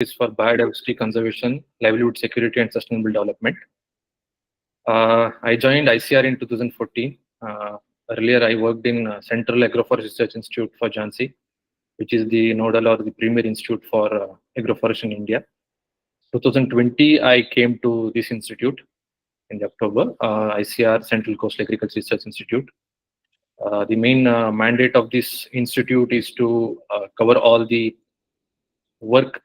is for biodiversity conservation, livelihood security, and sustainable development. I joined ICR in 2014. Earlier, I worked in Central Agroforestry Research Institute for Jhansi, which is the nodal or the premier institute for agroforestry in India. 2020, I came to this institute in the October, ICR Central Coastal Agriculture Research Institute. The main mandate of this institute is to cover all the work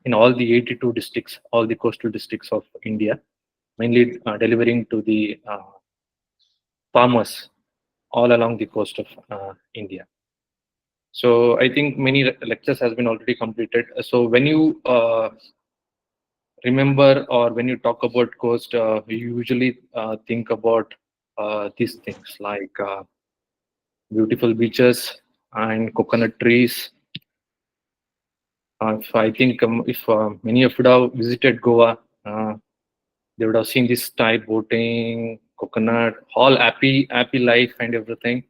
in all the 82 districts, all the coastal districts of India, mainly delivering to the farmers all along the coast of India. So I think many lectures has been already completed. So when you remember or when you talk about coast, you usually think about these things like beautiful beaches and coconut trees. If I think if many of you have visited Goa, they would have seen this type boating, coconut, all happy life and everything.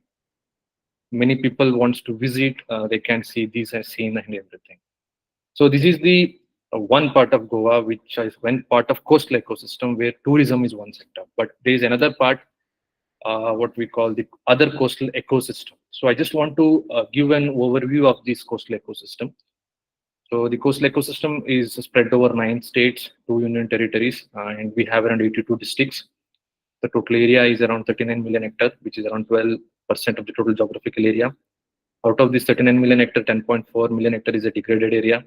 Many people wants to visit, they can see these as seen and everything. So this is the one part of Goa, which is one part of coastal ecosystem where tourism is one sector. But there is another part, what we call the other coastal ecosystem. So I just want to give an overview of this coastal ecosystem. So the coastal ecosystem is spread over 9 states, 2 union territories, and we have around 82 districts. The total area is around 39 million hectares, which is around 12% of the total geographical area. Out of this 39 million hectare, 10.4 million hectare is a degraded area.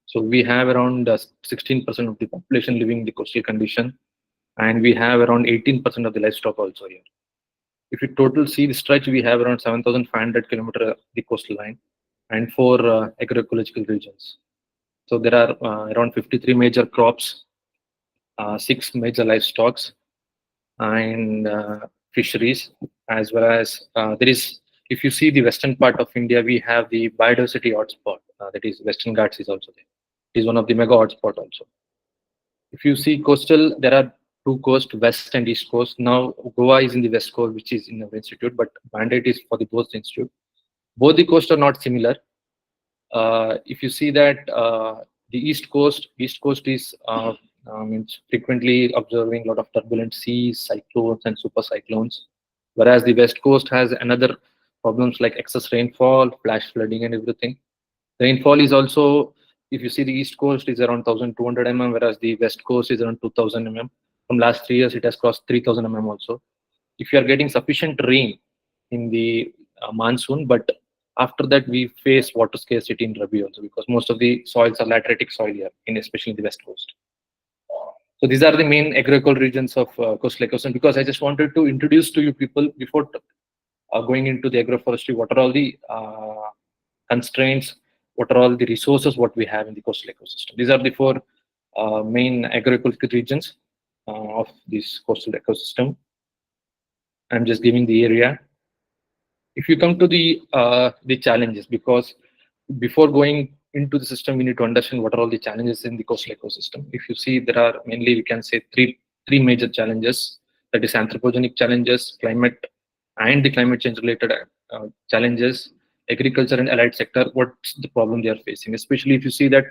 So we have around 16% of the population living in the coastal condition, and we have around 18% of the livestock also here. If you total see the stretch, we have around 7,500 kilometers the coastal line and 4 agroecological regions. So there are around 53 major crops, 6 major livestock, and fisheries, as well as there is, if you see the western part of India, we have the biodiversity hotspot, that is Western Ghats is also there. It is one of the mega hotspot also. If you see coastal, there are 2 coasts, west and east coast. Now Goa is in the west coast, which is in our institute, but mandate is for the both institute. Both the coasts are not similar. If you see that the east coast is means frequently observing a lot of turbulent seas, cyclones, and super cyclones, whereas the west coast has another problems like excess rainfall, flash flooding, and everything. Rainfall is also, if you see the east coast is around 1,200 mm, whereas the west coast is around 2,000 mm. From last 3 years, it has crossed 3,000 mm also. If you are getting sufficient rain in the monsoon, but after that we face water scarcity in Rabi also, because most of the soils are lateritic soil here, in especially the west coast. So these are the main agroecological regions of coastal ecosystem. Because I just wanted to introduce to you people before going into the agroforestry, what are all the constraints, what are all the resources what we have in the coastal ecosystem. These are the 4 main agroecological regions of this coastal ecosystem. I'm just giving the area. If you come to the challenges, because before going into the system, we need to understand what are all the challenges in the coastal ecosystem. If you see, there are mainly, we can say three major challenges. That is anthropogenic challenges, climate and the climate change related challenges, agriculture and allied sector. What's the problem they are facing? Especially if you see that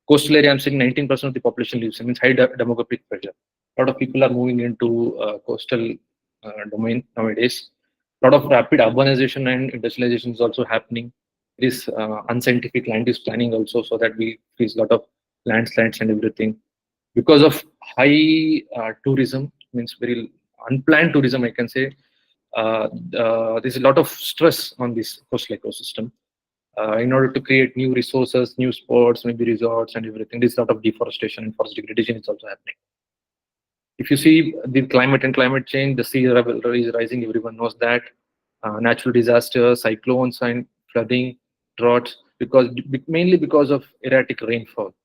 coastal area, I'm saying 19% of the population lives in, means high demographic pressure. A lot of people are moving into coastal domain nowadays. A lot of rapid urbanization and industrialization is also happening. This unscientific land use planning also, so that we face a lot of landslides and everything. Because of high tourism, means very unplanned tourism, I can say, there's a lot of stress on this coastal ecosystem. In order to create new resources, new spots, maybe resorts and everything, there's a lot of deforestation and forest degradation is also happening. If you see the climate and climate change, the sea level is rising, everyone knows that. Natural disasters, cyclones and flooding, droughts, mainly because of erratic rainfall.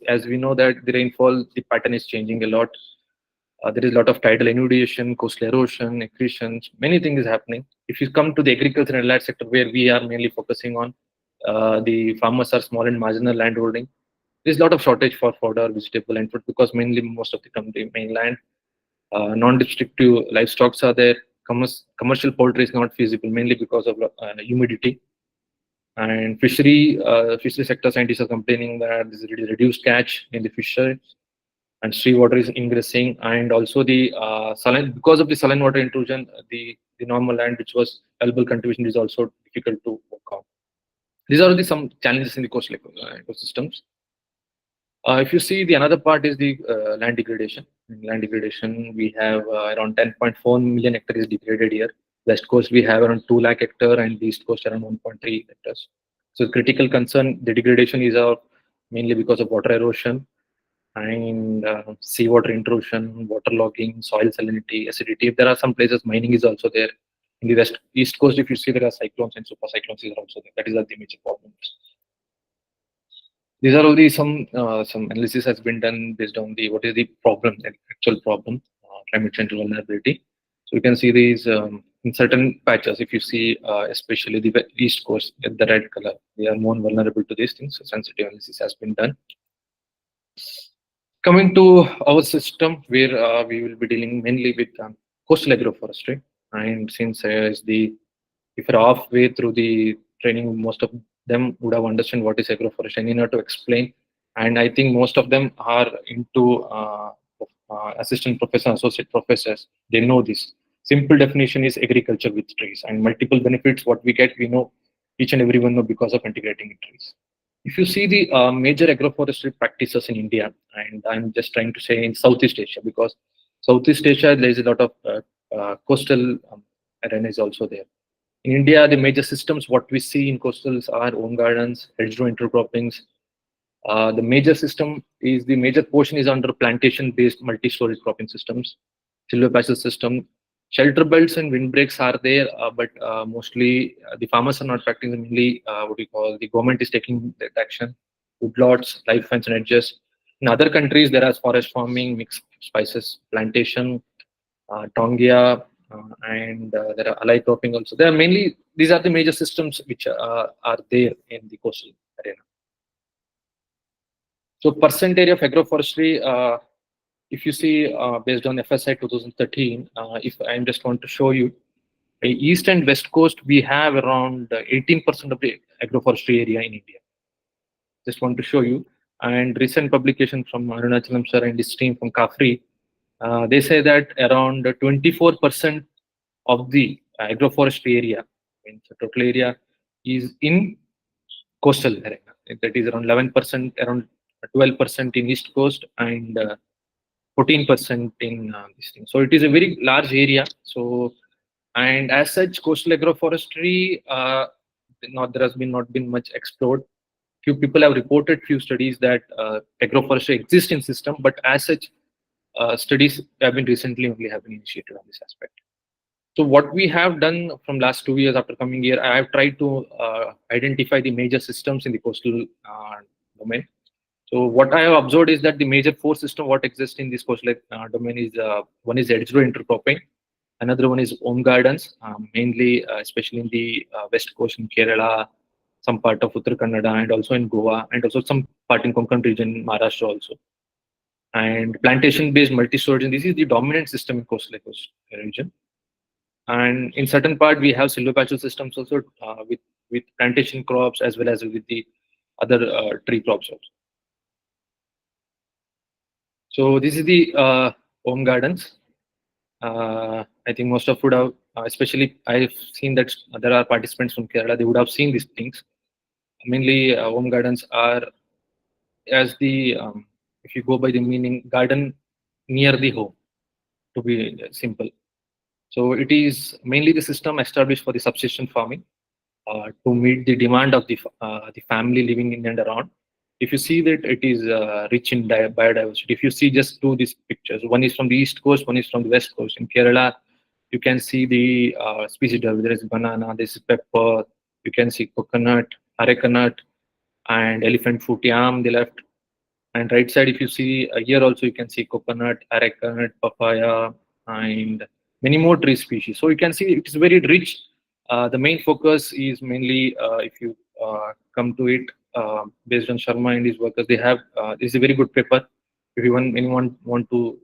As we know that the rainfall, the pattern is changing a lot. There is a lot of tidal inundation, coastal erosion, accretions, many things is happening. If you come to the agriculture and allied sector, where we are mainly focusing on, the farmers are small and marginal landholding. There's a lot of shortage for fodder, vegetable, and food, because mainly most of the country mainland, non-destructive livestock are there. Commercial poultry is not feasible, mainly because of humidity. And fishery sector scientists are complaining that this is reduced catch in the fisheries, and sea water is ingressing, and also the saline, because of the saline water intrusion, the normal land which was valuable contribution is also difficult to work on. These are the some challenges in the coastal ecosystems. If you see, the another part is the land degradation. In land degradation, we have around 10.4 million hectares degraded here. West coast we have around 2 lakh hectare, and the east coast around 1.3 hectares. So critical concern, the degradation is mainly because of water erosion and seawater intrusion, waterlogging, soil salinity, acidity. If there are some places, mining is also there. In the west east coast, if you see, there are cyclones and super cyclones are also there. That is the major problems. These are already some analysis has been done based on the what is the problem, the actual problem, climate change vulnerability. So you can see these in certain patches. If you see, especially the east coast, the red color, they are more vulnerable to these things. So sensitive analysis has been done. Coming to our system, where we will be dealing mainly with coastal agroforestry, and since is the if you're halfway through the training, most of them would have understood what is agroforestry. I need not to explain, and I think most of them are into assistant professor, associate professors. They know this. Simple definition is agriculture with trees, and multiple benefits. What we get, we know each and everyone know because of integrating trees. If you see the major agroforestry practices in India, and I'm just trying to say in Southeast Asia, because Southeast Asia there is a lot of coastal arena is also there. In India, the major systems what we see in coastals are home gardens, hedgerow intercroppings. The major system is the major portion is under plantation-based multi-story cropping systems, silviculture system. Shelter belts and windbreaks are there, but mostly the farmers are not practicing. Mainly, what we call the government is taking that action. Woodlots, live fence and edges. In other countries, there are forest farming, mixed spices, plantation, Tongia, and there are allied cropping also. There are mainly these are the major systems which are there in the coastal arena. So percent area of agroforestry, if you see based on FSI 2013, if I just want to show you, east and west coast, we have around 18% of the agroforestry area in India. Just want to show you. And recent publication from Arunachalam sir and his team from Kafri, they say that around 24% of the agroforestry area, means the total area, is in coastal area. That is around 11%, around 12% in east coast, and 14% in this thing. So it is a very large area. So, and as such, coastal agroforestry, not there has been not been much explored. Few people have reported few studies that agroforestry exists in system, but as such, studies have been recently only have been initiated on this aspect. So what we have done from last 2 years after coming here, I have tried to identify the major systems in the coastal domain. So what I have observed is that the major four system what exists in this coastal domain is one is hedgerow intercropping, another one is home gardens, mainly especially in the west coast in Kerala, some part of Uttar Kannada, and also in Goa, and also some part in Konkan region, Maharashtra also. And plantation-based multi-storage, and this is the dominant system in coastal region. And in certain part, we have silviculture systems also with plantation crops as well as with the other tree crops also. So this is the home gardens. I think most of would have, especially I've seen that there are participants from Kerala, they would have seen these things. Mainly home gardens are as the, if you go by the meaning, garden near the home, to be simple. So it is mainly the system established for the subsistence farming to meet the demand of the family living in and around. If you see that it is rich in biodiversity. If you see just two these pictures, one is from the east coast, one is from the west coast. In Kerala, you can see the species. There is banana, there is pepper. You can see coconut, arecanut, and elephant foot yam. The left and right side, if you see here also, you can see coconut, arecanut, papaya, and many more tree species. So you can see it is very rich. The main focus is mainly, if you come to it, based on Sharma and his workers, they have this is a very good paper. If anyone want to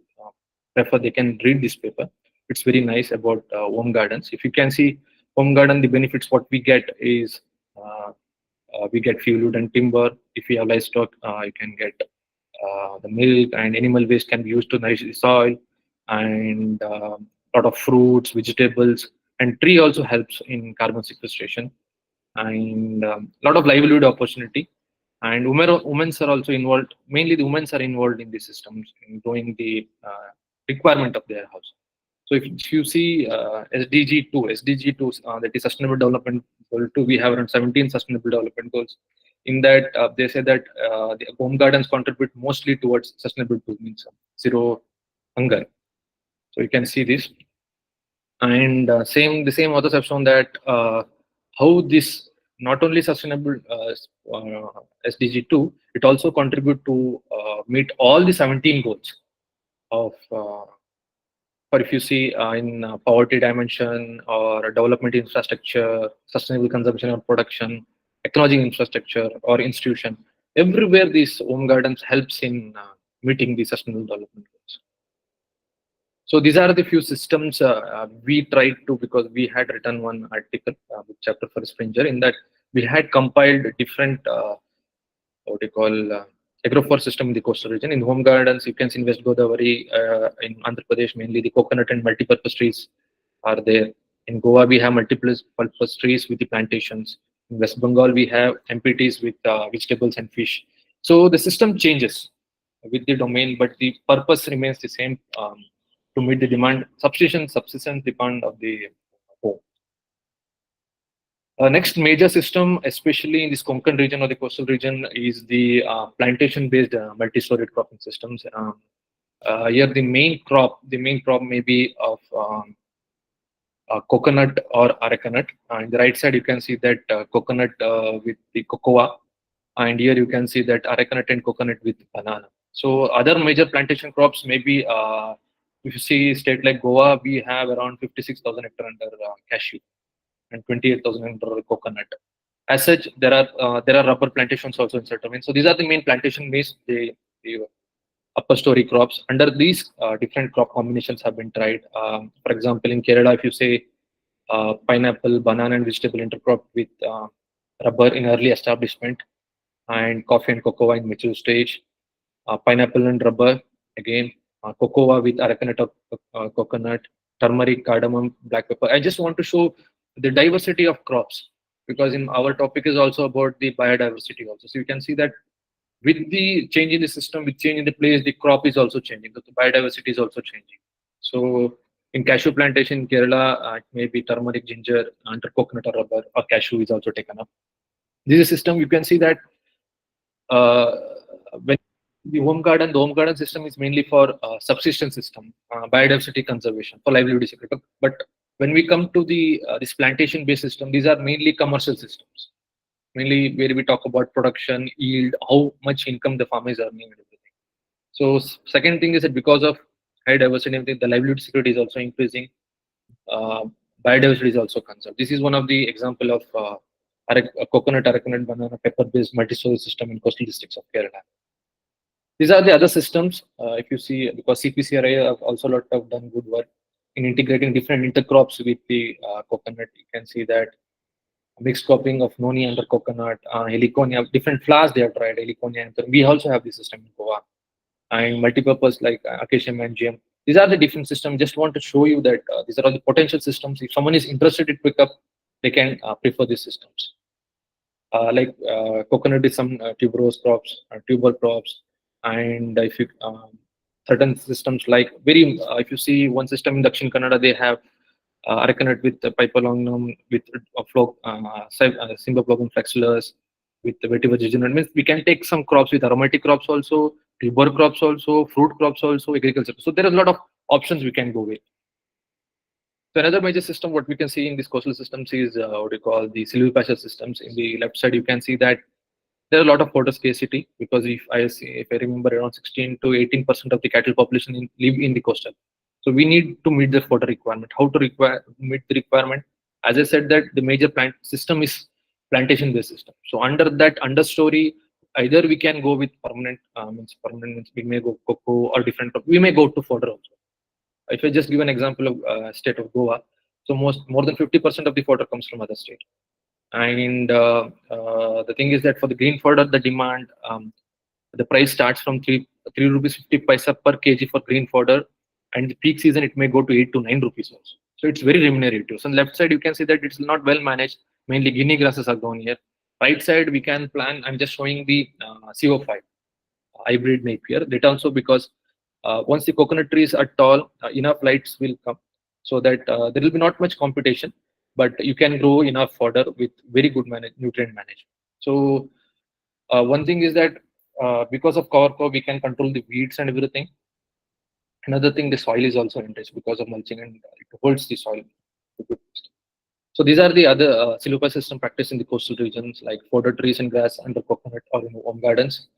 prefer, they can read this paper. It's very nice about home gardens. If you can see home garden, the benefits what we get is we get fuel wood and timber. If you have livestock, you can get the milk, and animal waste can be used to nourish the soil, and a lot of fruits, vegetables, and tree also helps in carbon sequestration, and a lot of livelihood opportunity. And women are also involved. Mainly, the women are involved in the systems in doing the requirement of their house. So if you see SDG 2, that is Sustainable Development Goal 2, we have around 17 Sustainable Development Goals. In that, they say that the home gardens contribute mostly towards sustainable food, means zero hunger. So you can see this, and the same authors have shown that how this not only sustainable SDG 2, it also contribute to meet all the 17 goals of or if you see in poverty dimension or development infrastructure, sustainable consumption or production, ecological infrastructure or institution, everywhere these home gardens helps in meeting the sustainable development goals. So these are the few systems we tried to, because we had written one article with chapter for stranger, in that we had compiled different what do you call agroforest system in the coastal region. In home gardens, you can see in West Godavari, in Andhra Pradesh, mainly the coconut and multi-purpose trees are there. In Goa, we have multiple purpose trees with the plantations. In West Bengal, we have MPTs with vegetables and fish. So the system changes with the domain, but the purpose remains the same, to meet the demand, subsistence demand of the home. Next major system, especially in this Konkan region or the coastal region, is the plantation-based multi-story cropping systems. Here, the main crop may be of coconut or arecanut. In the right side, you can see that coconut with the cocoa, and here you can see that arecanut and coconut with banana. So other major plantation crops may be, if you see state like Goa, we have around 56,000 hectare under cashew and 28,000 under coconut. As such, there are rubber plantations also in certain. So these are the main plantation based the upper story crops. Under these, different crop combinations have been tried. For example, in Kerala, if you say pineapple, banana, and vegetable intercrop with rubber in early establishment, and coffee and cocoa in mature stage, pineapple and rubber again, cocoa with arecanut of coconut, turmeric, cardamom, black pepper. I just want to show the diversity of crops, because in our topic is also about the biodiversity also. So you can see that with the change in the system, with change in the place, the crop is also changing. The biodiversity is also changing. So in cashew plantation in Kerala, it may be turmeric, ginger, under coconut or rubber, or cashew is also taken up. This is a system you can see that uh, when the home garden system is mainly for subsistence system, biodiversity conservation, for livelihood security. But when we come to the this plantation based system, these are mainly commercial systems, mainly where we talk about production, yield, how much income the farmer is earning, and everything. So second thing is that because of high diversity, the livelihood security is also increasing. Uh, Biodiversity is also conserved. This is one of the example of coconut, arecanut, banana, pepper-based multi-story system in coastal districts of Kerala. These are the other systems. If you see, because CPCRI have also lot of done good work in integrating different intercrops with the coconut. You can see that mixed cropping of noni under coconut, heliconia, different flowers they have tried, heliconia. We also have this system in Goa, and multi-purpose like acacia mangium. These are the different systems. Just want to show you that these are all the potential systems. If someone is interested to pick up, they can prefer these systems. Coconut is some tuberose crops, tubal crops, and if you certain systems like if you see one system in Dakshin Kannada, they have arecanut with Pipalongnum, with Symboflogum flexulus, with the vetiver jejunum. Means we can take some crops with aromatic crops also, tuber crops also, fruit crops also, agriculture. So there are a lot of options we can go with. So another major system, what we can see in these coastal systems is what we call the silvopasture systems. In the left side, you can see that there are a lot of water scarcity, because if I remember, around 16 to 18% of the cattle population live in the coastal. So we need to meet the water requirement. How to meet the requirement? As I said, that the major plant system is plantation-based system. So under that understory, either we can go with permanent means we may go cocoa or different. We may go to fodder also. If I just give an example of state of Goa, so more than 50% of the fodder comes from other state. And the thing is that for the green fodder, the demand, the price starts from 3 rupees 50 paisa per kg for green fodder, and the peak season it may go to 8 to 9 rupees also. So it's very remunerative. So on the left side you can see that it's not well managed. Mainly guinea grasses are grown here. Right side we can plan. I'm just showing the CO5 hybrid napier. That also because once the coconut trees are tall, enough lights will come, so that there will be not much competition, but you can grow enough fodder with very good nutrient management. So one thing is that because of cover crop, we can control the weeds and everything. Another thing, the soil is also enriched because of mulching, and it holds the soil. So these are the other silviculture system practice in the coastal regions, like fodder trees and grass under coconut or in home gardens.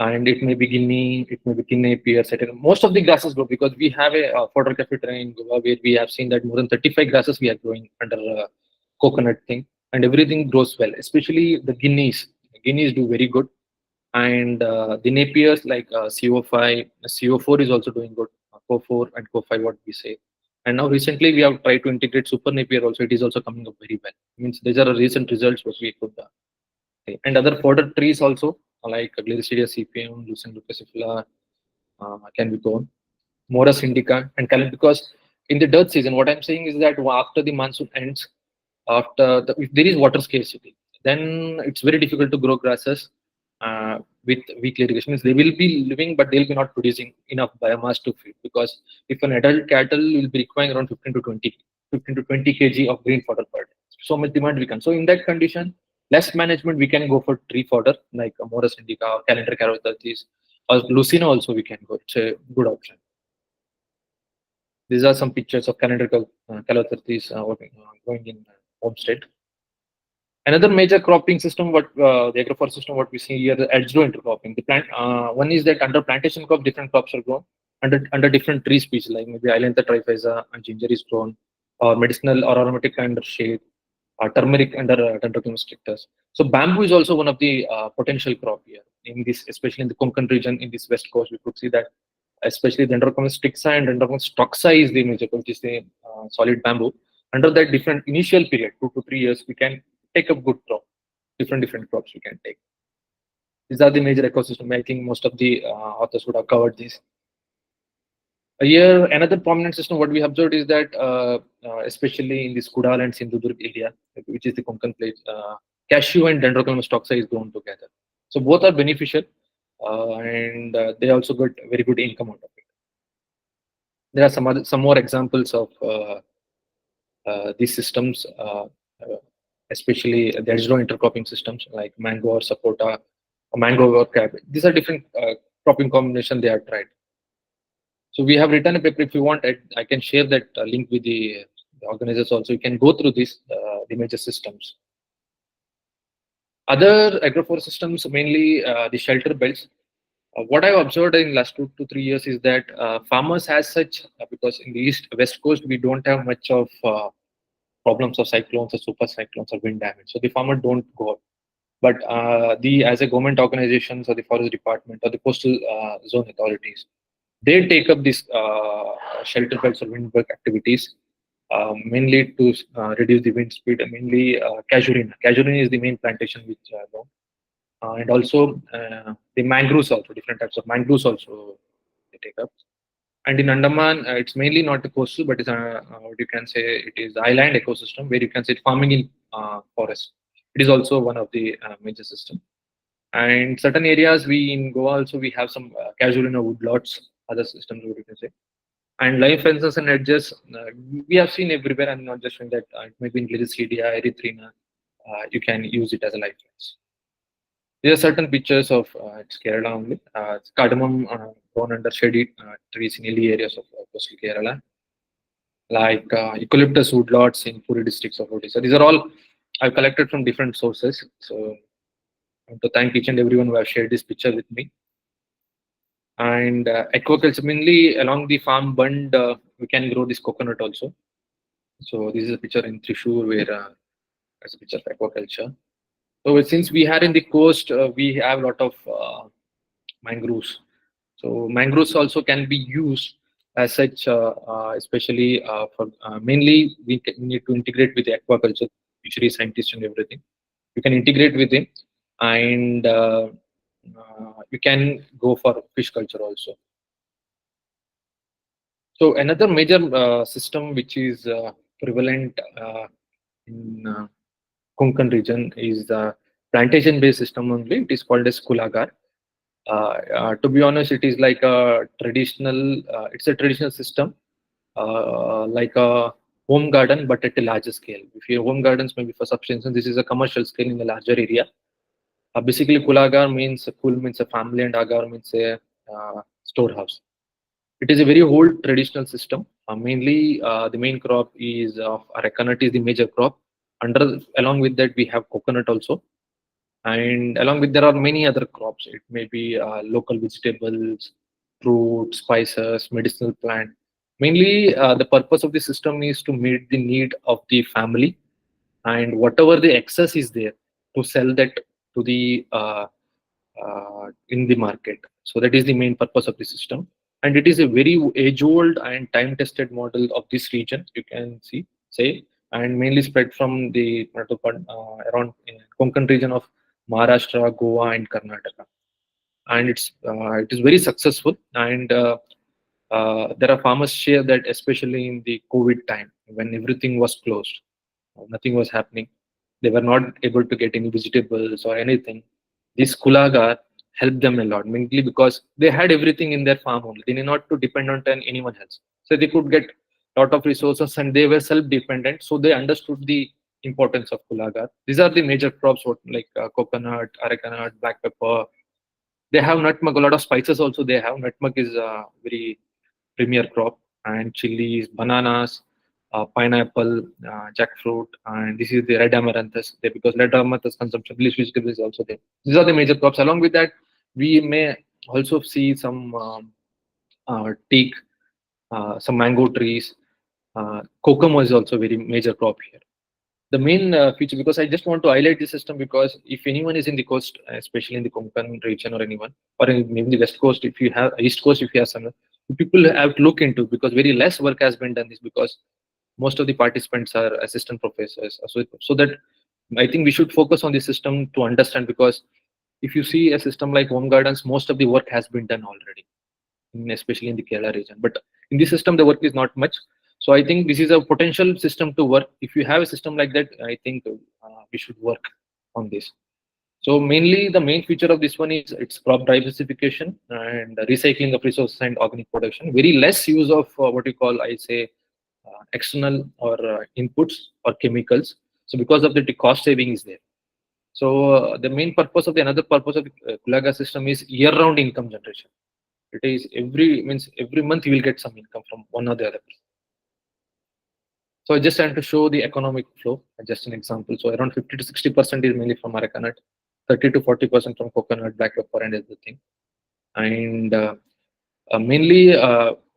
And it may be guinea, it may be guinea, pear, etc. Most of the grasses grow because we have a fodder cafeteria in Goa where we have seen that more than 35 grasses we are growing under coconut thing, and everything grows well. Especially the guineas. Guineas do very good, and the napiers like CO5, CO4 is also doing good. CO4 and CO5, what we say. And now recently we have tried to integrate super napier also. It is also coming up very well. Means these are recent results what we could and other fodder trees also like Glycidia CPM, Lucent Lucasifila can be grown. Morus indica and because in the dirt season, what I'm saying is that after the monsoon ends, if there is water scarcity, then it's very difficult to grow grasses with weak irrigation. Means they will be living, but they'll be not producing enough biomass to feed because if an adult cattle will be requiring around 15 to 20 kg of green fodder per day. So much demand we can. So in that condition, less management we can go for tree fodder like Morus indica or Calendar carothis or Lucina also we can go. It's a good option. These are some pictures of calendar calotherapes going in homestead. Another major cropping system, what the agroforest system, what we see here, the edge row intercropping. The plant one is that under plantation crop, different crops are grown under different tree species, like maybe Ilanthus trifasa and ginger is grown, or medicinal or aromatic under shade, turmeric under Dendrochilus strictus. So bamboo is also one of the potential crop here in this, especially in the Konkan region in this west coast. We could see that especially Dendrochilus strixa and Dendrochilus toxa is the major, which is the solid bamboo. Under that different initial period, 2 to 3 years, we can take up good crop, different crops we can take. These are the major ecosystem. I think most of the authors would have covered this. Here, another prominent system, what we observed is that, especially in this Kudal and Sindhudurg area, which is the Konkan plate, cashew and Dendrochilus toxa is grown together. So both are beneficial, and they also got very good income out of it. There are some more examples of these systems, especially the edge row intercropping systems like mango or sapota, or mango or cabbage. These are different cropping combination they are tried. So we have written a paper. If you want, I can share that link with the organizers also. You can go through these the major systems. Other agroforest systems, mainly the shelter belts. What I've observed in last 2 to 3 years is that farmers has such, because in the east west coast we don't have much of problems of cyclones or super cyclones or wind damage. So the farmer don't go up. But the as a government organizations or the forest department or the coastal zone authorities, they take up these shelter belts or windbreak activities, mainly to reduce the wind speed. And mainly casuarina. Casuarina is the main plantation which go. And also the mangroves also, different types of mangroves also they take up. And in Andaman, it's mainly not the coastal, but it's what you can say it is the island ecosystem where you can say farming in forest. It is also one of the major system. And certain areas we in Goa also we have some casuarina woodlots, other systems what you can say. And live fences and edges we have seen everywhere. I'm not just showing that it may be in Gliricidia, Erythrina. You can use it as a live fence. There are certain pictures of it's Kerala only. It's cardamom grown under shady trees in hilly areas of coastal Kerala, like eucalyptus woodlots in Puri districts of Odisha. These are all I've collected from different sources. So I want to thank each and everyone who have shared this picture with me. And aquaculture, mainly along the farm bund, we can grow this coconut also. So this is a picture in Trishur where there's a picture of aquaculture. So since we are in the coast, we have a lot of mangroves. So mangroves also can be used as such, especially for mainly we need to integrate with the aquaculture. fishery scientist and everything. You can integrate with him, and you can go for fish culture also. So another major system which is prevalent in Konkan region is the plantation-based system only. It is called as Kulagar. To be honest, it is like a traditional. It's a traditional system, like a home garden, but at a larger scale. If your home gardens maybe for subsistence, this is a commercial scale in a larger area. Basically, Kulagar means Kul means a family, and Agar means a storehouse. It is a very old traditional system. Mainly, the main crop is of arecanut is the major crop. Along with that, we have coconut also, and along with there are many other crops. It may be local vegetables, fruit, spices, medicinal plant. Mainly, the purpose of the system is to meet the need of the family, and whatever the excess is there, to sell that to the in the market. So that is the main purpose of the system, and it is a very age-old and time-tested model of this region. You can see, say, and mainly spread from the around Konkan region of Maharashtra, Goa, and Karnataka. And it is very successful. And there are farmers share that, especially in the COVID time when everything was closed, nothing was happening. They were not able to get any vegetables or anything. This Kulagar helped them a lot, mainly because they had everything in their farm only. They need not to depend on anyone else. So they could get lot of resources, and they were self-dependent. So they understood the importance of Kulagar. These are the major crops, like coconut, arecanut, black pepper. They have nutmeg, a lot of spices also. They have nutmeg is a very premier crop, and chilies, bananas, pineapple, jackfruit, and this is the red amaranthus. Because red amaranthus consumption, leaf vegetables is also there. These are the major crops. Along with that, we may also see some teak, some mango trees. Kokum is also very major crop here. The main feature, because I just want to highlight this system, because if anyone is in the coast, especially in the Konkan region, or anyone, or in maybe the west coast, if you have east coast, if you have some, people have to look into, because very less work has been done this, because most of the participants are assistant professors. So that I think we should focus on the system to understand, because if you see a system like home gardens, most of the work has been done already, especially in the Kerala region. But in this system, the work is not much. So I think this is a potential system to work. If you have a system like that, I think we should work on this. So mainly, the main feature of this one is its crop diversification and recycling of resources and organic production. Very less use of what you call, I say, external or inputs or chemicals. So because of that, the cost saving is there. So the main purpose of the another purpose of the Kulaga system is year-round income generation. It is every month you will get some income from one or the other. So I just trying to show the economic flow. Just an example. So around 50 to 60% is mainly from arecanut, 30 to 40% from coconut, black pepper, and everything. And mainly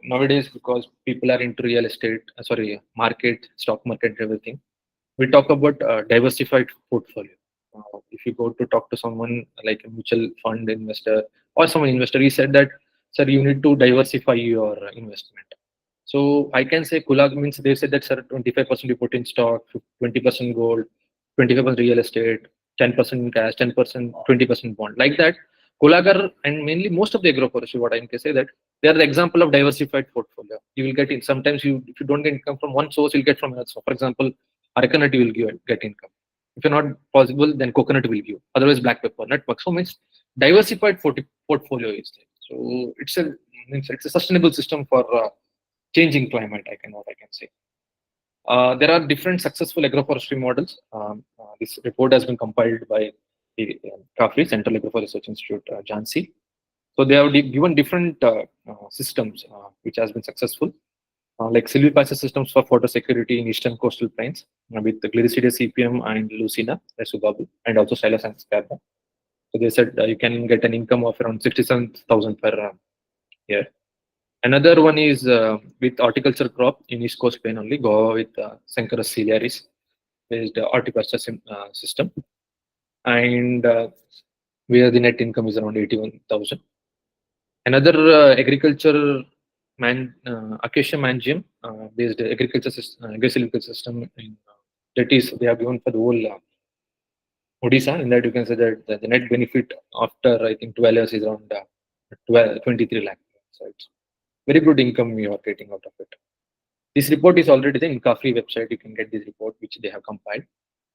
nowadays, because people are into real estate, market, stock market, and everything, we talk about diversified portfolio. If you go to talk to someone like a mutual fund investor or some investor, he said that, sir, you need to diversify your investment. So I can say Kulag means they said that, sir, 25% you put in stock, 20% gold, 25% real estate, 10% in cash, 10%, 20% bond. Like that, Kulagar and mainly most of the agroforestry, what I can say that they are the example of diversified portfolio. You will get in. Sometimes if you don't get income from one source, you'll get from another source. For example, arecanut you will get income. If you're not possible, then coconut will give. Otherwise, black pepper, nutmeg. So means diversified portfolio is there. So it's a sustainable system for changing climate. What I can say. There are different successful agroforestry models. This report has been compiled by the CAFRI, Central Agroforestry Research Institute, Jhansi. So they have given different systems which has been successful, like silviculture systems for photo security in eastern coastal plains with the Glycidia CPM and Lucina, Subabu, and also Stylus and Scarba. So they said you can get an income of around 67,000 per year. Another one is with horticulture crop in East Coast Plain only, Goa with Sankarus ciliaris based horticulture system, and where the net income is around 81,000. Another agriculture acacia mangium based agriculture system, agriculture system in That is, they have given for the whole Odisha. In that, you can say that the net benefit after I think 12 years is around 23 lakh. So it's very good income you are getting out of it. This report is already there in Kafri website. You can get this report which they have compiled.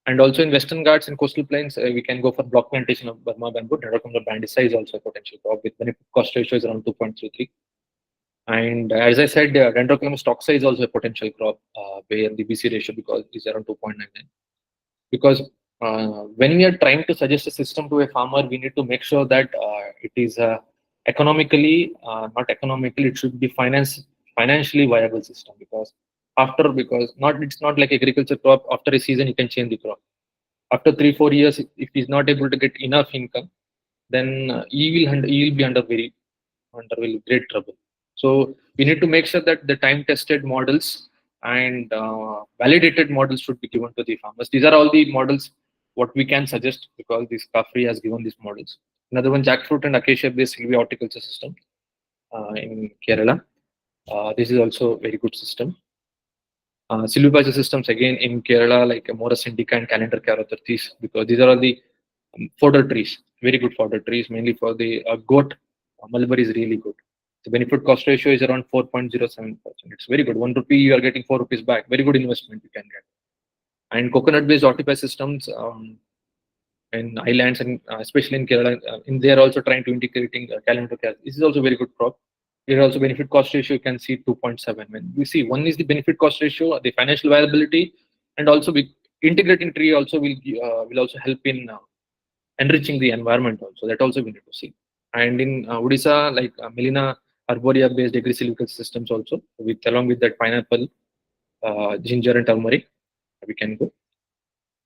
And also in Western Ghats and coastal plains, we can go for block plantation of Burma bamboo. Dendrochlomis bandisa is also a potential crop with benefit cost ratio is around 2.33. And as I said, Dendrochlomis toxa is also a potential crop where the BC ratio because is around 2.99. Because when we are trying to suggest a system to a farmer, we need to make sure that it is economically, not economically, it should be financially viable system. Because not it's not like agriculture crop. After a season, you can change the crop. After 3 4 years, if he's not able to get enough income, then he will be under very great trouble. So we need to make sure that the time tested models and validated models should be given to the farmers. These are all the models what we can suggest because this Kafri has given these models. Another one, jackfruit and acacia based silvia horticulture system in Kerala. This is also a very good system. Silviculture systems again in Kerala like Morus indica and Calendar Carothorthis because these are all the fodder trees, very good fodder trees, mainly for the goat. Mulberry is really good. The benefit cost ratio is around 4.07%. It's very good. 1 rupee, you are getting 4 rupees back. Very good investment you can get. And coconut based horticulture systems in islands and especially in Kerala, they are also trying to integrating calendar care. This is also very good crop. Here also benefit cost ratio you can see 2.7. When we see one is the benefit cost ratio, the financial viability, and also integrating tree also will also help in enriching the environment also. That also we need to see. And in Odisha, like Melina arborea based agri-silviculture systems also with along with that pineapple, ginger and turmeric, we can go.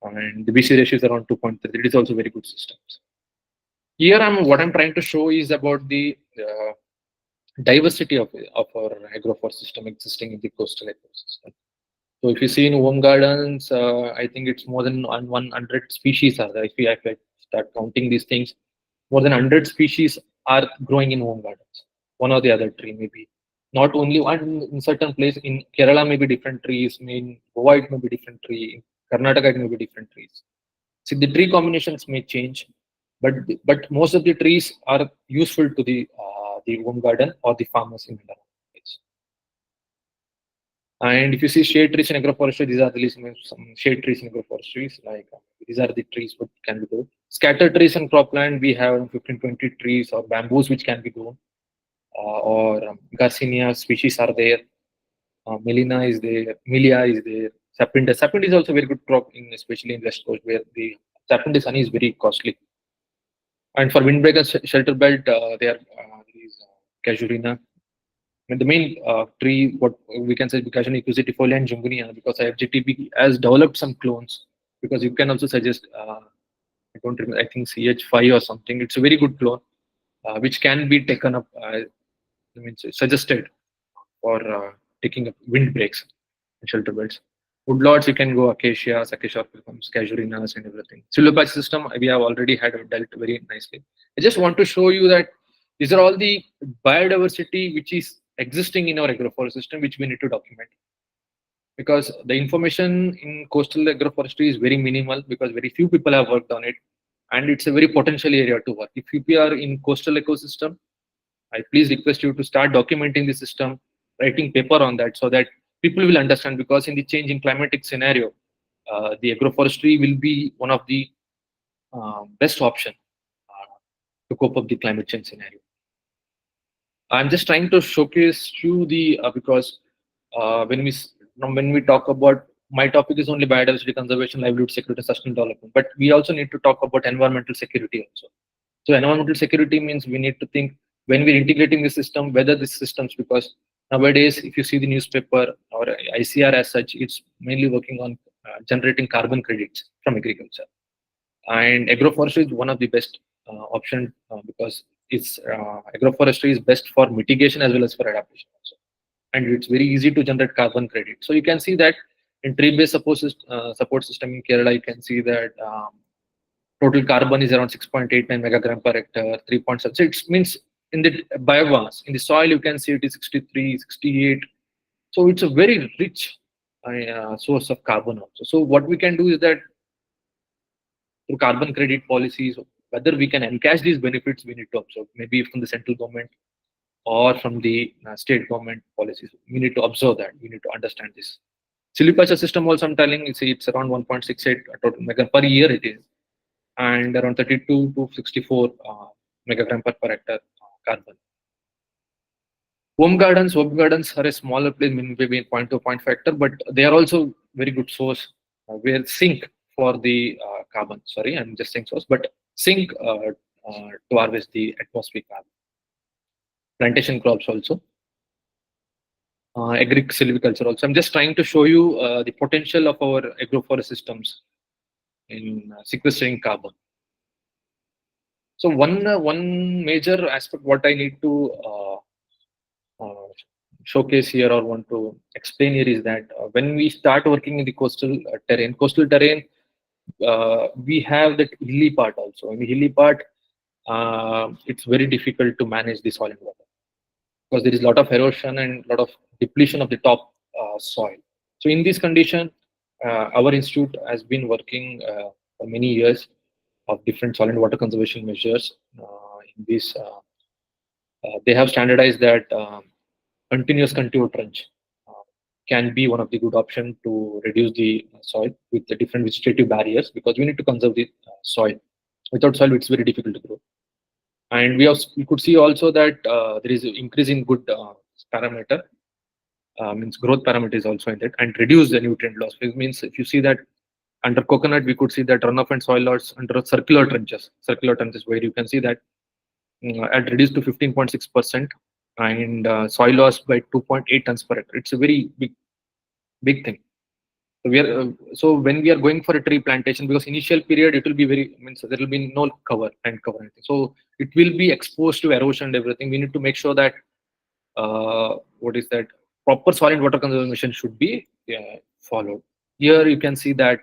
And the BC ratio is around 2.3. It is also very good systems. Here what I'm trying to show is about the diversity of our agroforest system existing in the coastal ecosystem. So if you see in home gardens, I think it's more than 100 species are there. If I start counting these things, more than 100 species are growing in home gardens. One or the other tree maybe. Not only one in certain place. In Kerala may be different trees. In Goa it may be different tree. In Karnataka it may be different trees. See the tree combinations may change, but most of the trees are useful to the home garden or the farmers in the place. And if you see shade trees in agroforestry, these are the list some shade trees in agroforestry. Like these are the trees what can be grown. Scattered trees in cropland, we have 15-20 trees or bamboos which can be grown. Or Garcinia species are there. Melina is there. Milia is there. Sapinda. Sapinda is also very good crop in especially in West Coast where the Sapinda honey is very costly. And for windbreak and shelter belt, there is Casuarina. And the main tree, what we can say, Bicassion equisitifolia and Jungunia, because IFGTB has developed some clones. Because you can also suggest, I don't remember, I think CH5 or something. It's a very good clone, which can be taken up, I mean, suggested for taking up windbreaks and shelter belts. Woodlots, you can go acacia orchidums, casuarinas, and everything. Silvopatch system, we have already had dealt very nicely. I just want to show you that these are all the biodiversity which is existing in our agroforest system, which we need to document. Because the information in coastal agroforestry is very minimal because very few people have worked on it. And it's a very potential area to work. If you are in coastal ecosystem, I please request you to start documenting the system, writing paper on that so that people will understand because in the changing climatic scenario, the agroforestry will be one of the best option to cope up the climate change scenario. I'm just trying to showcase you the because when we talk about my topic is only biodiversity conservation, livelihood, security, sustainable development, but we also need to talk about environmental security also. So environmental security means we need to think when we're integrating the system, whether these systems, because nowadays, if you see the newspaper or ICR as such, it's mainly working on generating carbon credits from agriculture. And agroforestry is one of the best option because it's agroforestry is best for mitigation as well as for adaptation also. And it's very easy to generate carbon credit. So you can see that in tree-based support system in Kerala, you can see that total carbon is around 6.89 megagram per hectare, 3.7. So it means in the biomass, in the soil, you can see it is 63, 68. So it's a very rich source of carbon also. So what we can do is that through carbon credit policies, whether we can encash these benefits, we need to observe. Maybe from the central government or from the state government policies. We need to observe that. We need to understand this. Silviculture system also I'm telling you, see, it's around 1.68 total mega per year it is, and around 32 to 64 megagram per hectare carbon. Home gardens are a smaller place, maybe 0.2, 0.5 hectare, but they are also very good source where sink for the carbon. Sorry, I'm just saying source, but sink to harvest the atmospheric carbon. Plantation crops also, agri silviculture also. I'm just trying to show you the potential of our agroforest systems in sequestering carbon. So one major aspect what I need to uh, showcase here or want to explain here is that when we start working in the coastal terrain, we have that hilly part also. In the hilly part, it's very difficult to manage the soil and water because there is a lot of erosion and a lot of depletion of the top soil. So in this condition, our institute has been working for many years of different soil and water conservation measures. In this, they have standardized that continuous contour trench uh, can be one of the good option to reduce the soil with the different vegetative barriers because we need to conserve the soil. Without soil, it's very difficult to grow. And we could see also that there is an increase in good parameter, means growth parameter is also in that, and reduce the nutrient loss. It means if you see that under coconut, we could see that runoff and soil loss under circular trenches where you can see that at reduced to 15.6% and soil loss by 2.8 tons per hectare. It's a very big thing. So so when we are going for a tree plantation, because initial period it will be very means there will be no cover anything. So it will be exposed to erosion and everything. We need to make sure that what is that proper soil and water conservation should be followed. Here you can see that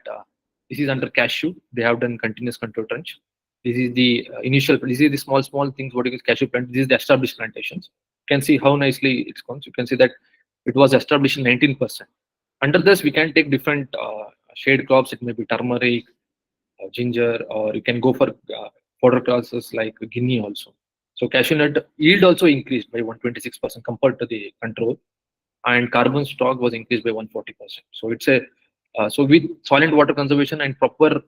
this is under cashew. They have done continuous control trench. This is the initial. This is the small things. What is cashew plant? This is the established plantations. You can see how nicely it's gone. So you can see that it was established in 19%. Under this, we can take different shade crops. It may be turmeric, ginger, or you can go for fodder crosses like guinea also. So cashew nut yield also increased by 126% compared to the control, and carbon stock was increased by 140%. So it's a so with soil and water conservation and proper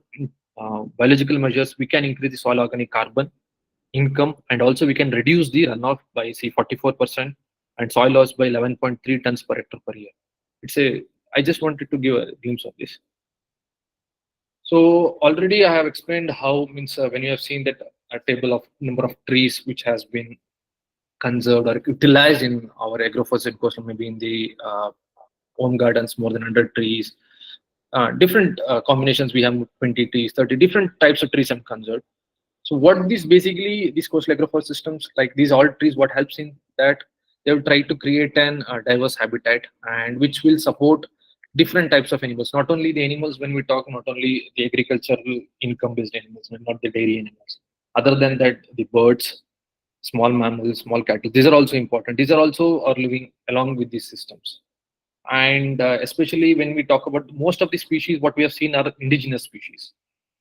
biological measures, we can increase the soil organic carbon income, and also we can reduce the runoff by say 44% and soil loss by 11.3 tons per hectare per year. It's a I just wanted to give a glimpse of this. So already I have explained how means when you have seen that a table of number of trees which has been conserved or utilized in our agroforestry coastal, maybe in the home gardens, more than 100 trees, different combinations. We have 20 trees, 30 different types of trees have conserved. So what this basically, these coastal agroforest systems, like these all trees, what helps in that they will try to create an diverse habitat and which will support different types of animals. Not only the animals when we talk, not only the agricultural income-based animals, not the dairy animals. Other than that, the birds, small mammals, small cattle, these are also important. These are also are living along with these systems. And especially when we talk about most of the species, what we have seen are indigenous species.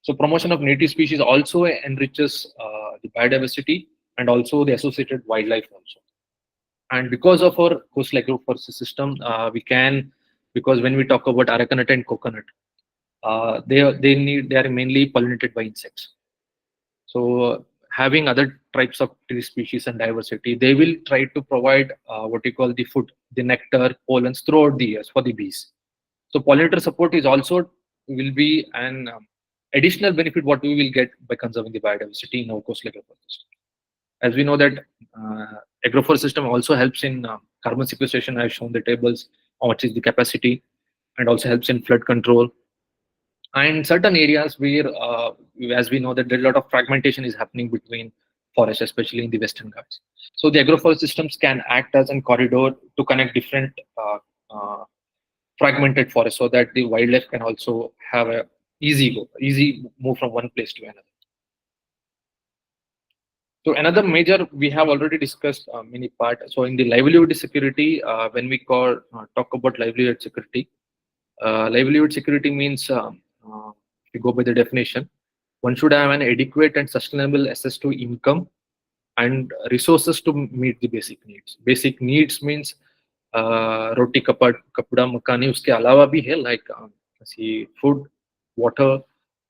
So promotion of native species also enriches the biodiversity and also the associated wildlife also. And because of our coastal agroforestry system, we can, because when we talk about arecanut and coconut, they are mainly pollinated by insects. So having other types of tree species and diversity, they will try to provide what you call the food, the nectar, pollens throughout the years for the bees. So pollinator support is also will be an additional benefit what we will get by conserving the biodiversity in our coastal agroforest system. As we know that agroforest system also helps in carbon sequestration. I've shown the tables how much is the capacity, and also helps in flood control. And certain areas where, as we know that there a lot of fragmentation is happening between forests, especially in the Western Ghats. So the agroforest systems can act as a corridor to connect different fragmented forests so that the wildlife can also have a easy move from one place to another. So another major we have already discussed many part. So in the livelihood security, when we talk about livelihood security, Livelihood security means, if you go by the definition, one should have an adequate and sustainable access to income and resources to meet the basic needs. Basic needs means roti kapda makani, uske alawa bhi hai, like see, food, water,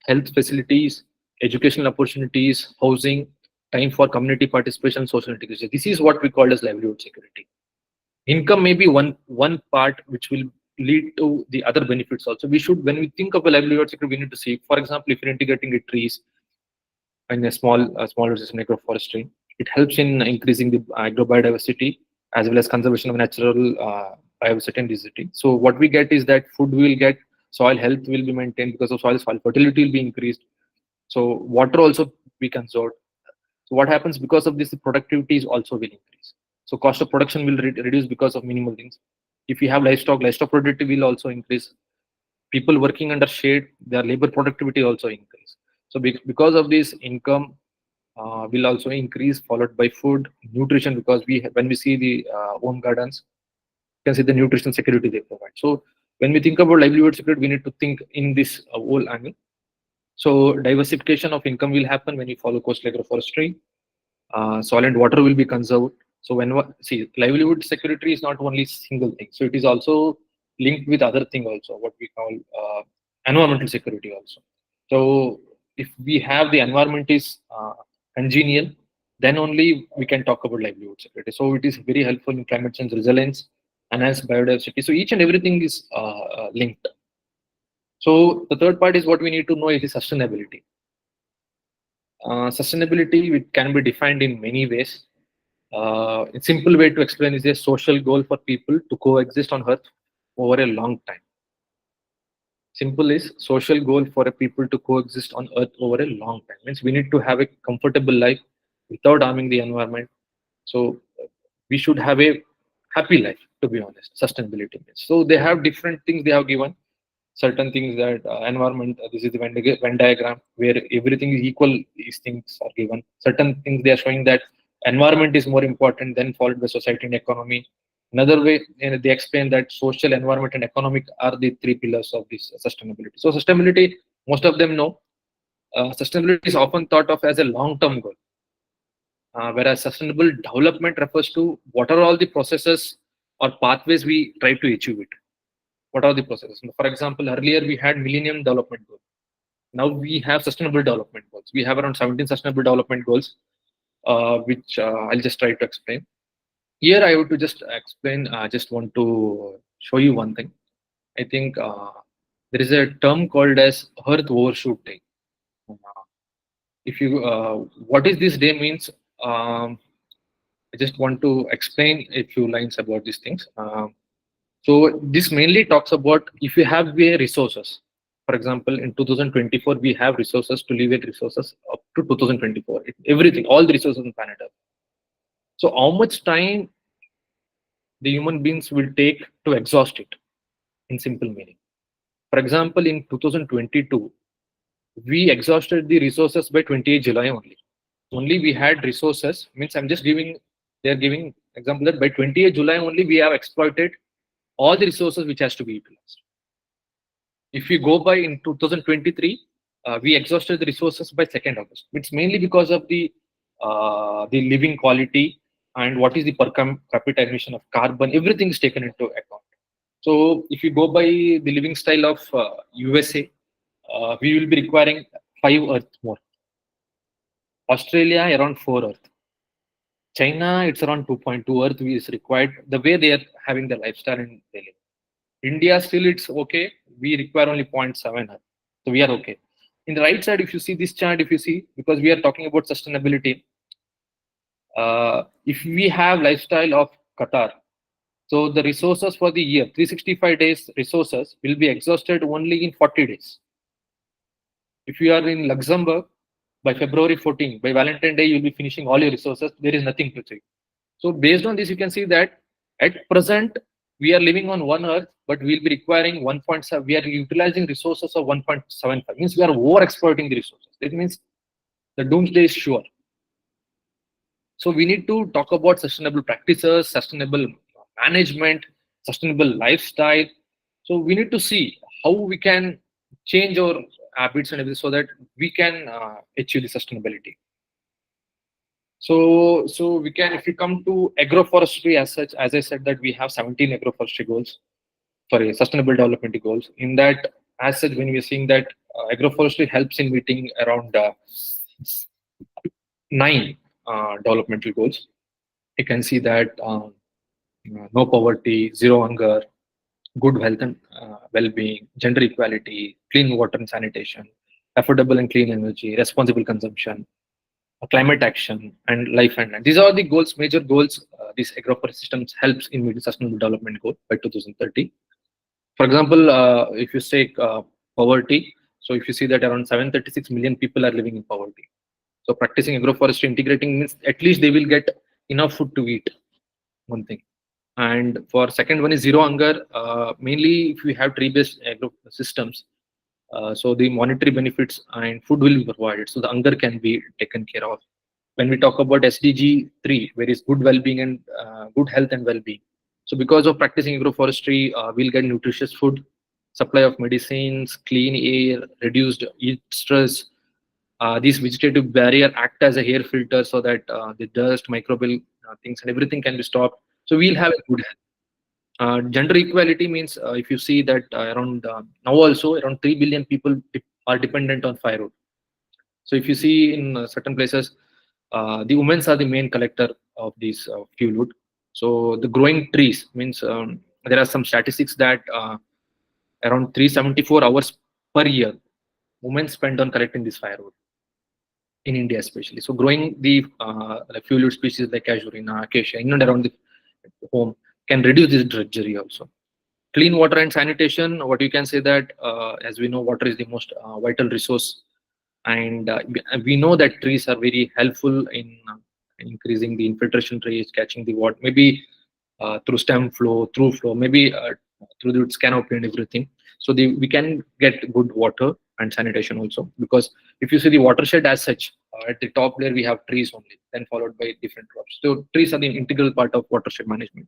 health facilities, educational opportunities, housing, time for community participation, social integration. This is what we call as livelihood security. Income may be one part which will lead to the other benefits also. We should, when we think of a livelihood security, we need to see, for example, if you're integrating the trees in a small research in agroforestry, it helps in increasing the agrobiodiversity as well as conservation of natural biodiversity and diversity. So what we get is that food will get, soil health will be maintained because of soil fertility will be increased. So water also be conserved. So what happens because of this, the productivity is also will increase. So cost of production will reduce because of minimal things. If you have livestock productivity will also increase. People working under shade, their labor productivity also increase. So because of this, income will also increase, followed by food, nutrition, because when we see the home gardens, you can see the nutrition security they provide. So when we think about livelihood security, we need to think in this whole angle. So diversification of income will happen when you follow coastal agroforestry. Soil and water will be conserved. So see, livelihood security is not only single thing. So it is also linked with other thing also, what we call environmental security also. So if we have the environment is congenial, then only we can talk about livelihood security. So it is very helpful in climate change resilience, enhanced biodiversity. So each and everything is linked. So the third part is what we need to know is the sustainability. Sustainability, it can be defined in many ways. A simple way to explain is a social goal for people to coexist on Earth over a long time. Simple is social goal for a people to coexist on Earth over a long time. Means we need to have a comfortable life without harming the environment. So we should have a happy life, to be honest. Sustainability means. So they have different things they have given. Certain things that environment, this is the Venn diagram where everything is equal, these things are given. Certain things they are showing that environment is more important, then followed by society and economy. Another way, they explain that social, environment, and economic are the three pillars of this sustainability. So sustainability, most of them know, sustainability is often thought of as a long-term goal, whereas sustainable development refers to what are all the processes or pathways we try to achieve it. What are the processes? For example, earlier we had Millennium Development Goals. Now we have Sustainable Development Goals. We have around 17 Sustainable Development Goals, which I'll just try to explain. Here I would to just explain, just want to show you one thing. I think there is a term called as Earth Overshoot Day. Uh, if you, what is this day means, I just want to explain a few lines about these things. So this mainly talks about if you have the resources. For example, in 2024, we have resources to alleviate resources up to 2024. Everything, all the resources on planet Earth. So how much time the human beings will take to exhaust it, in simple meaning. For example, in 2022, we exhausted the resources by 28 July only. Only we had resources, means I'm just giving, they're giving example that by 28 July only we have exploited all the resources which has to be utilized. If we go by in 2023, we exhausted the resources by 2nd August. It's mainly because of the living quality and what is the per capita emission of carbon. Everything is taken into account. So if you go by the living style of USA, we will be requiring 5 Earth more. Australia around 4 Earth. China, it's around 2.2 Earth is required. The way they are having the lifestyle in Delhi. India still it's okay. We require only 0.7 Earth. So we are okay. In the right side, if you see this chart, if you see, because we are talking about sustainability, if we have lifestyle of Qatar, so the resources for the year, 365 days resources will be exhausted only in 40 days. If you are in Luxembourg, by February 14, by Valentine Day, you'll be finishing all your resources. There is nothing to say. So based on this, you can see that at present, we are living on one Earth, but we'll be requiring 1.7. We are utilizing resources of 1.75. Means we are over exploiting the resources. That means the doomsday is sure. So we need to talk about sustainable practices, sustainable management, sustainable lifestyle. So we need to see how we can change our habits and everything so that we can achieve the sustainability. So we can, if we come to agroforestry as such, as I said that we have 17 agroforestry goals, sorry, sustainable development goals. In that, as such, when we are seeing that agroforestry helps in meeting around nine developmental goals. You can see that no poverty, zero hunger, good health and well-being, gender equality, clean water and sanitation, affordable and clean energy, responsible consumption, climate action, and life and land. These are the goals, major goals. These agroforest systems helps in meeting sustainable development goal by 2030. For example, if you take poverty, so if you see that around 736 million people are living in poverty. So practicing agroforestry integrating means at least they will get enough food to eat. One thing. And for second one is zero hunger. Mainly, if we have tree-based agro systems, so the monetary benefits and food will be provided, so the hunger can be taken care of. When we talk about SDG 3, where is good well-being and good health and well-being. So because of practicing agroforestry, we'll get nutritious food, supply of medicines, clean air, reduced heat stress. These vegetative barrier act as a air filter so that the dust, microbial things, and everything can be stopped. So we'll have a good health. Gender equality means if you see that around now also around 3 billion people are dependent on firewood. So if you see in certain places, the women are the main collector of these fuel wood. So the growing trees means there are some statistics that around 374 hours per year women spend on collecting this firewood in India especially. So growing the like fuel wood species like casuarina, acacia in and around the home can reduce this drudgery also. Clean water and sanitation, what you can say that as we know, water is the most vital resource, and we know that trees are very helpful in increasing the infiltration rates, catching the water, maybe through stem flow, through flow, maybe through the its canopy and everything. So we can get good water and sanitation also, because if you see the watershed as such, at the top layer we have trees only, then followed by different crops. So trees are the integral part of watershed management.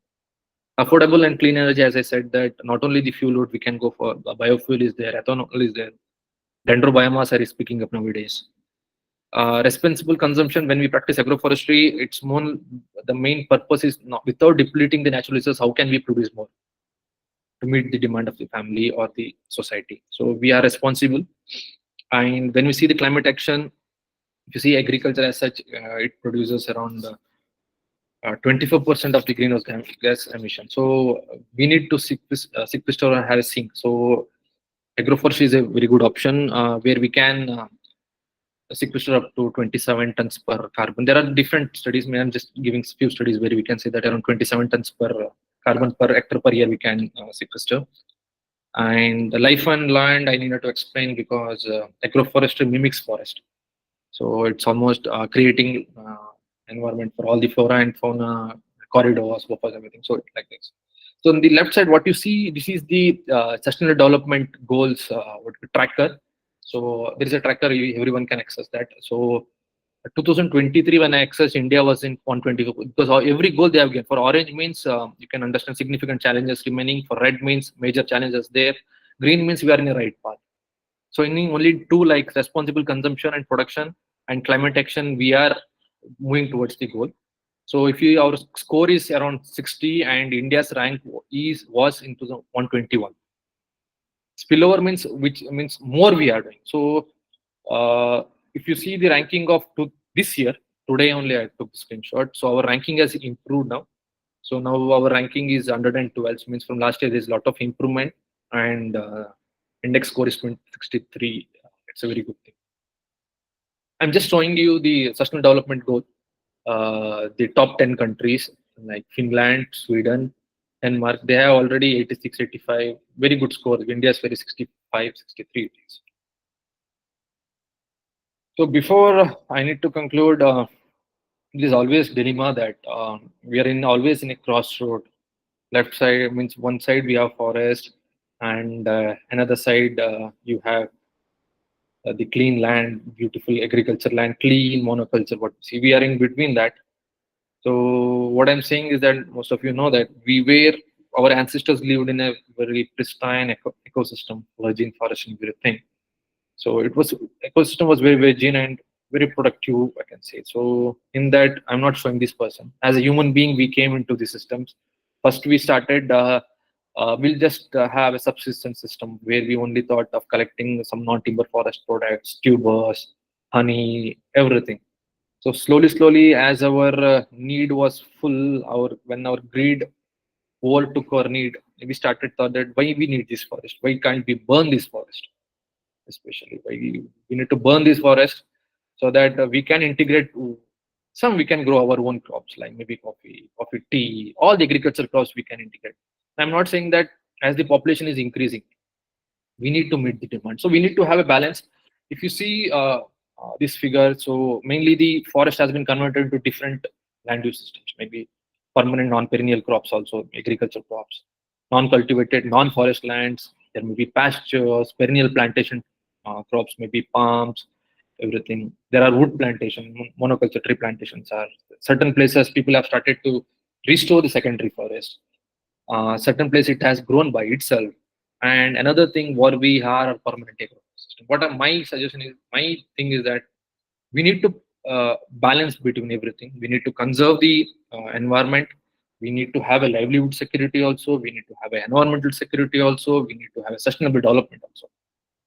Affordable and clean energy, as I said, that not only the fuel wood we can go for, biofuel is there, ethanol is there, dendrobiomass is picking up nowadays. Responsible consumption, when we practice agroforestry, it's more, the main purpose is not without depleting the natural resources, how can we produce more to meet the demand of the family or the society. So we are responsible. And when we see the climate action, if you see agriculture as such, it produces around 24% of the greenhouse gas emission. So we need to sequester or have a sink. So agroforestry is a very good option where we can sequester up to 27 tons per carbon. There are different studies. I'm just giving few studies where we can say that around 27 tons per carbon per hectare per year we can sequester. And the life on land, I needed to explain because agroforestry mimics forest. So it's almost creating environment for all the flora and fauna, corridors, buffers, everything. So it's like this. So on the left side, what you see, this is the sustainable development goals tracker. So there is a tracker, everyone can access that. So 2023, when I accessed, India was in 124 because every goal they have given. For orange means you can understand significant challenges remaining. For red means major challenges there. Green means we are in the right path. So in only two, like responsible consumption and production and climate action, we are moving towards the goal. So if you, our score is around 60 and India's rank was in 121. Spillover means which means more we are doing. So if you see the ranking of this year, today only I took the screenshot. So our ranking has improved now. So now our ranking is 112, means from last year there's a lot of improvement, and index score is 63. It's a very good thing. I'm just showing you the sustainable development goal. The top 10 countries like Finland, Sweden, Denmark, they have already 86, 85, very good score. India is very 65, 63 it is. So before I need to conclude, it is always dilemma that we are in always in a crossroad. Left side means one side we have forest, and another side you have the clean land, beautiful agriculture land, clean monoculture. What see, we are in between that. So what I'm saying is that most of you know that we were our ancestors lived in a very pristine ecosystem, virgin forest and everything. So it was ecosystem was very virgin and very productive, I can say. So in that, I'm not showing this person as a human being. We came into the systems. First, we started. We'll just have a subsistence system where we only thought of collecting some non-timber forest products, tubers, honey, everything. So slowly, as our need was full, our when our greed overtook our need, we started thought that why we need this forest? Why can't we burn this forest? Especially why we need to burn this forest so that we can integrate some, we can grow our own crops like maybe coffee, tea, all the agricultural crops we can integrate. I'm not saying that as the population is increasing we need to meet the demand. So we need to have a balance. If you see this figure, so mainly the forest has been converted into different land use systems, maybe permanent non-perennial crops, also agriculture crops, non-cultivated, non-forest lands. There may be pastures, perennial plantation crops, maybe palms, everything. There are wood plantation, monoculture tree plantations are certain places people have started to restore the secondary forest. Certain place it has grown by itself. And another thing, what we are a permanent ecosystem. My suggestion is, my thing is that we need to balance between everything. We need to conserve the environment. We need to have a livelihood security also. We need to have an environmental security also. We need to have a sustainable development also.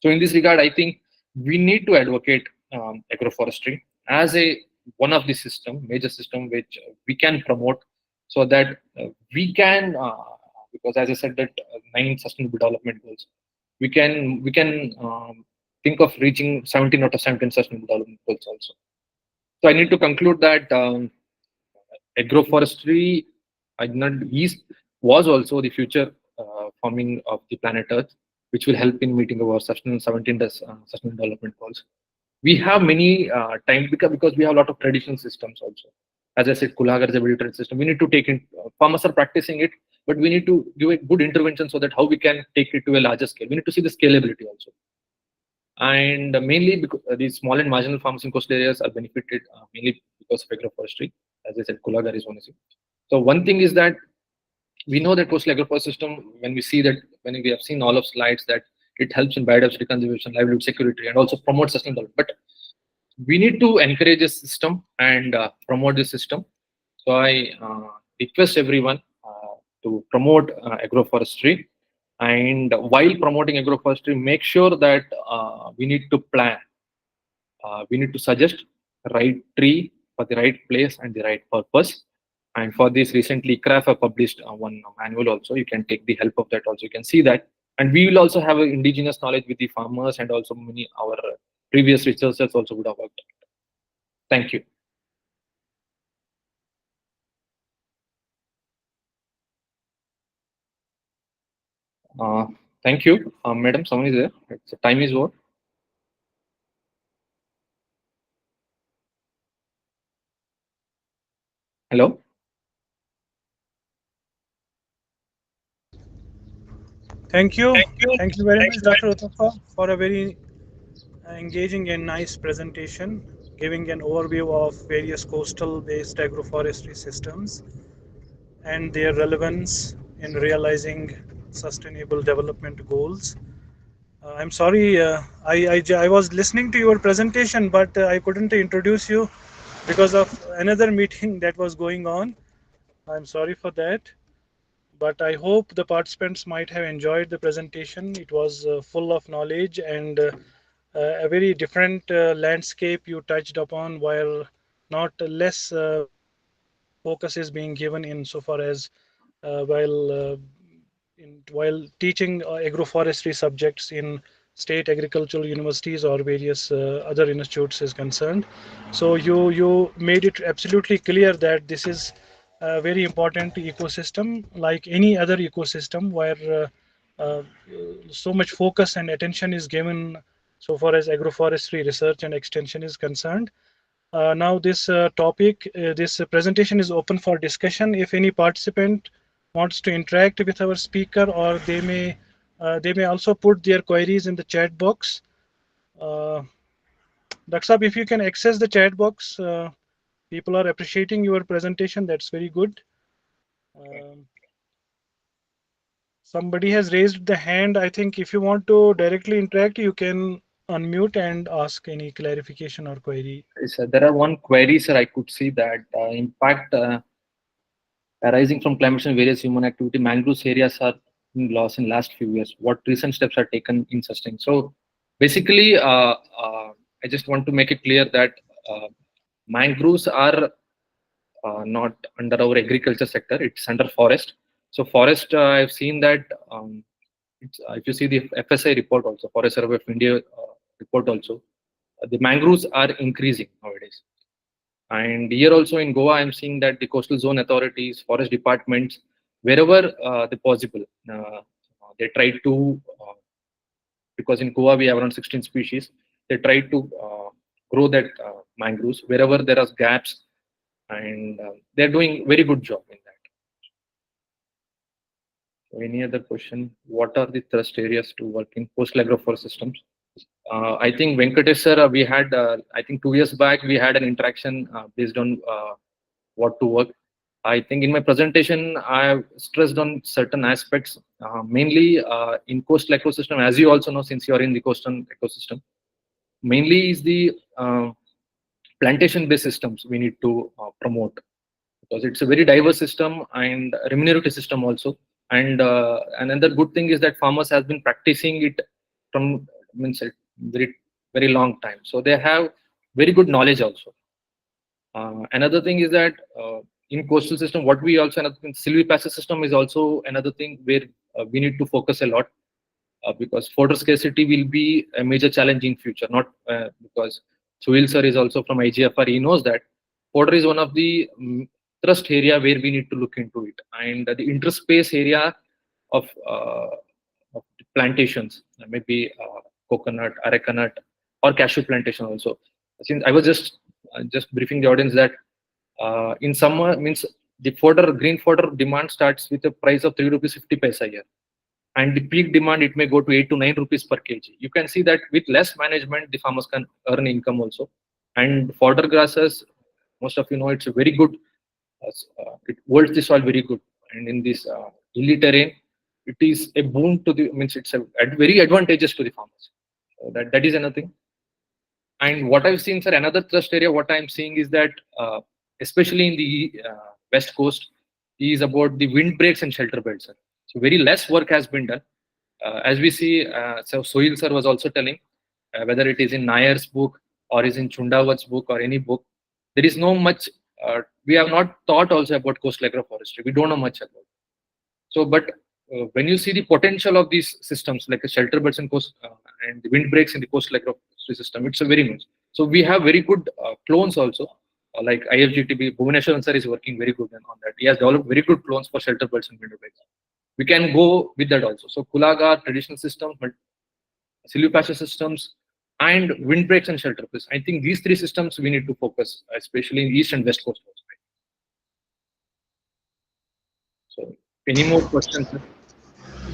So in this regard, I think we need to advocate agroforestry as a one of the system, major system which we can promote so that we can, because as I said that nine sustainable development goals, we can think of reaching 17 out of 17 sustainable development goals also. So I need to conclude that agroforestry is was also the future farming of the planet Earth, which will help in meeting our sustainable 17 sustainable development goals. We have many time because we have a lot of traditional systems also. As I said, Kulagar is a very traditional system. We need to take in farmers are practicing it, but we need to give a good intervention so that how we can take it to a larger scale. We need to see the scalability also. And mainly because these small and marginal farms in coastal areas are benefited mainly because of agroforestry. As I said, Kulagar is one of them. So one thing is that we know that coastal agroforest system, when we see that, when we have seen all of slides, that it helps in biodiversity conservation, livelihood security, and also promotes sustainable. But we need to encourage this system and promote this system. So I request everyone to promote agroforestry. And while promoting agroforestry, make sure that we need to plan. We need to suggest right tree for the right place and the right purpose. And for this, recently CRAF have published one manual also. You can take the help of that also. You can see that. And we will also have indigenous knowledge with the farmers, and also many our previous researchers also would have worked. Thank you. Uh, Thank you. Madam, someone is there. It's, time is over. Hello. Thank you. Thank you. Thank you very Thank much, you very Dr. much. Otafa, for a very engaging and nice presentation, giving an overview of various coastal based agroforestry systems and their relevance in realizing sustainable development goals. I'm sorry, I was listening to your presentation, but I couldn't introduce you because of another meeting that was going on. I'm sorry for that. But I hope the participants might have enjoyed the presentation. It was full of knowledge and a very different landscape you touched upon, while not less focus is being given insofar as while teaching agroforestry subjects in state agricultural universities or various other institutes is concerned. So you made it absolutely clear that this is a very important ecosystem, like any other ecosystem, where uh, so much focus and attention is given so far as agroforestry research and extension is concerned. Now this topic, this presentation is open for discussion. If any participant wants to interact with our speaker, or they may also put their queries in the chat box. Uh, Daksab, if you can access the chat box, people are appreciating your presentation. That's very good. Um, Somebody has raised the hand. I think if you want to directly interact, you can unmute and ask any clarification or query. Yes, there are one query, sir. I could see that impact arising from climate change and various human activity, mangroves areas are in loss in last few years. What recent steps are taken in sustaining? So basically, I just want to make it clear that uh, mangroves are not under our agriculture sector. It's under forest. So forest, I've seen that if you see the FSI report also, Forest Survey of India report also, the mangroves are increasing nowadays. And here also in Goa, I'm seeing that the coastal zone authorities, forest departments, wherever they possible, they try to, because in Goa we have around 16 species, they try to grow that mangroves wherever there are gaps, and they're doing very good job in that. So any other question? What are the thrust areas to work in coastal agroforest systems? I think Venkatesh sir, we had, I think 2 years back, we had an interaction based on what to work. I think in my presentation, I have stressed on certain aspects, mainly in coastal ecosystem. As you also know, since you are in the coastal ecosystem, mainly is the plantation-based systems we need to promote, because it's a very diverse system and remunerative system also. And another good thing is that farmers has been practicing it from, means very very long time, so they have very good knowledge also. Another thing is that in coastal system, what we also, another thing, silviculture system is also another thing where we need to focus a lot, because fodder scarcity will be a major challenge in future. Not because Suil sir is also from IGFR, he knows that fodder is one of the thrust area where we need to look into it, and the interspace area of, of plantations, maybe coconut, arecanut, or cashew plantation also. Since I was just briefing the audience that in summer, means the fodder, green fodder demand starts with a price of 3 rupees 50 paisa a year, and the peak demand it may go to 8 to 9 rupees per kg. You can see that with less management, the farmers can earn income also. And fodder grasses, most of you know, it's a very good. It holds the soil very good, and in this hilly terrain, it is a boon to the, means it's a very advantageous to the farmers. So that is another thing. And what I've seen, sir, another thrust area, what I'm seeing is that, especially in the west coast, is about the windbreaks and shelter belts, sir. So very less work has been done. As we see, so Soil sir was also telling, whether it is in Nayar's book or is in Chundawat's book or any book, there is no much. We have not thought also about coastal agroforestry. We don't know much about. So, but when you see the potential of these systems like a shelter beds and coast and the windbreaks in the coastal agroforestry system, it's a very much. So we have very good clones also, like IFGTB. Bhuvaneshwaran sir is working very good on that. He has developed very good clones for shelter beds and windbreaks. We can go with that also. So Kulaga, traditional systems, but silviculture systems, and windbreaks and shelter beds. I think these three systems we need to focus, especially in east and west coast also. So, any more questions, sir?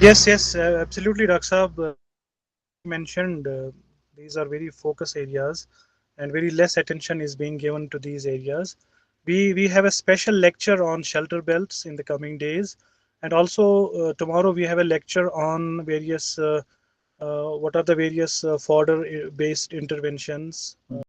Yes, yes, absolutely, Raksab. Mentioned, these are very focus areas, and very less attention is being given to these areas. We have a special lecture on shelter belts in the coming days, and also tomorrow we have a lecture on various what are the various fodder based interventions